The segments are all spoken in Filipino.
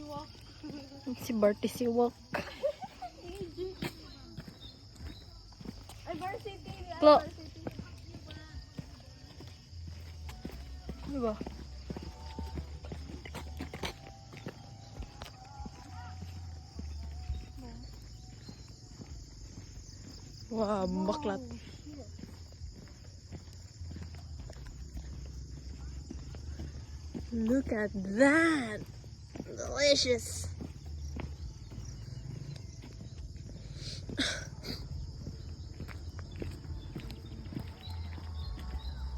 Siwak. Si Barty Siwak. Ay, varsity. Klo. Ano ba? Wow, baklat. Look at that! Delicious!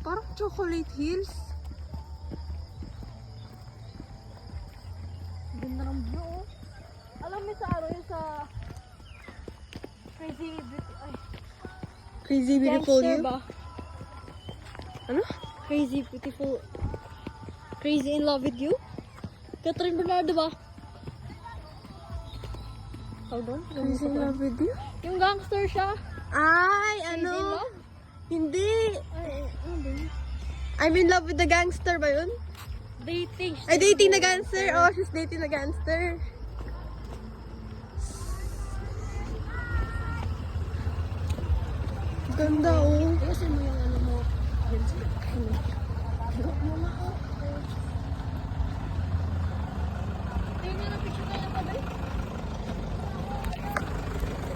Parang chocolate hills. Ganda ng view, oh. Alam mo sa ano yun sa Crazy Beauty. Ay, Crazy beautiful Gangster you. ba? Ano? Crazy beautiful. Crazy in love with you? Catherine Bernardo ba? Hold on. Crazy in love with you? Yung gangster siya. Ay, Crazy in ano? love? Hindi. Ay, ano ba yun? I'm in love with the gangster ba yun? Dating. Ay, dating the gangster. Oh, she's dating the gangster. Ganda, oh. Ayusin mo yung